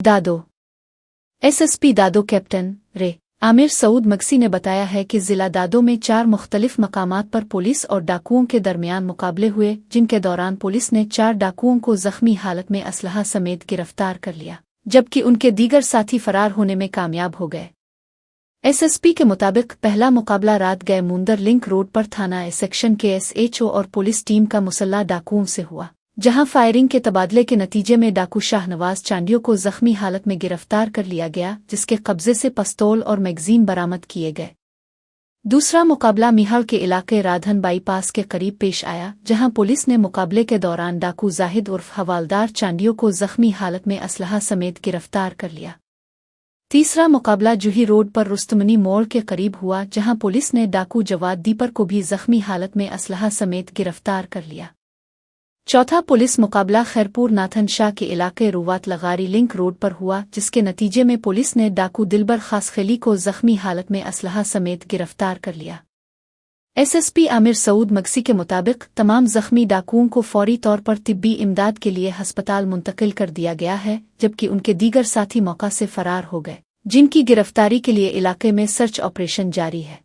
दादो एसएसपी दादो कैप्टन रे आमिर सऊद मगसी ने बताया है कि जिला दादो में 4 मुख्तलिफ मकामात पर पुलिस और डाकुओं के दरमियान मुकाबले हुए, जिनके दौरान पुलिस ने 4 डाकुओं को जख्मी हालत में असलहा समेत गिरफ्तार कर लिया, जबकि उनके दीगर साथी फरार होने में कामयाब हो गए। एसएसपी के मुताबिक पहला मुकाबला रात गए मुंदर लिंक रोड पर थाना सेक्शन के एसएचओ और पुलिस टीम का मुसल्ला डाकुओं से हुआ, जहां फायरिंग के तबादले के नतीजे में डाकू शाहनवाज चांडियों को जख्मी हालत में गिरफ्तार कर लिया गया, जिसके कब्जे से पिस्तौल और मैगजीन बरामद किए गए। दूसरा मुकाबला मिहाल के इलाके राधन बाईपास के करीब पेश आया, जहां पुलिस ने मुकाबले के दौरान डाकू जाहिद उर्फ हवालदार चांडियों को जख्मी हालत में असलहा समेत गिरफ्तार कर लिया। तीसरा मुकाबला जूही रोड पर रुस्तमनी मोड़ के करीब हुआ, जहां पुलिस ने डाकू जवाद दीपर को भी जख्मी हालत में असलहा समेत गिरफ्तार कर लिया। चौथा पुलिस मुकाबला खैरपुर नाथन शाह के इलाके रुवात लगारी लिंक रोड पर हुआ, जिसके नतीजे में पुलिस ने डाकू दिलबर खासखेली को जख्मी हालत में असलहा समेत गिरफ्तार कर लिया। एसएसपी आमिर सऊद मगसी के मुताबिक तमाम जख्मी डाकुओं को फौरी तौर पर तिब्बी इमदाद के लिए अस्पताल मुंतकिल कर दिया गया है, जबकि उनके दीगर साथी मौका से फरार हो गए, जिनकी गिरफ्तारी के लिए इलाके में सर्च ऑपरेशन जारी है।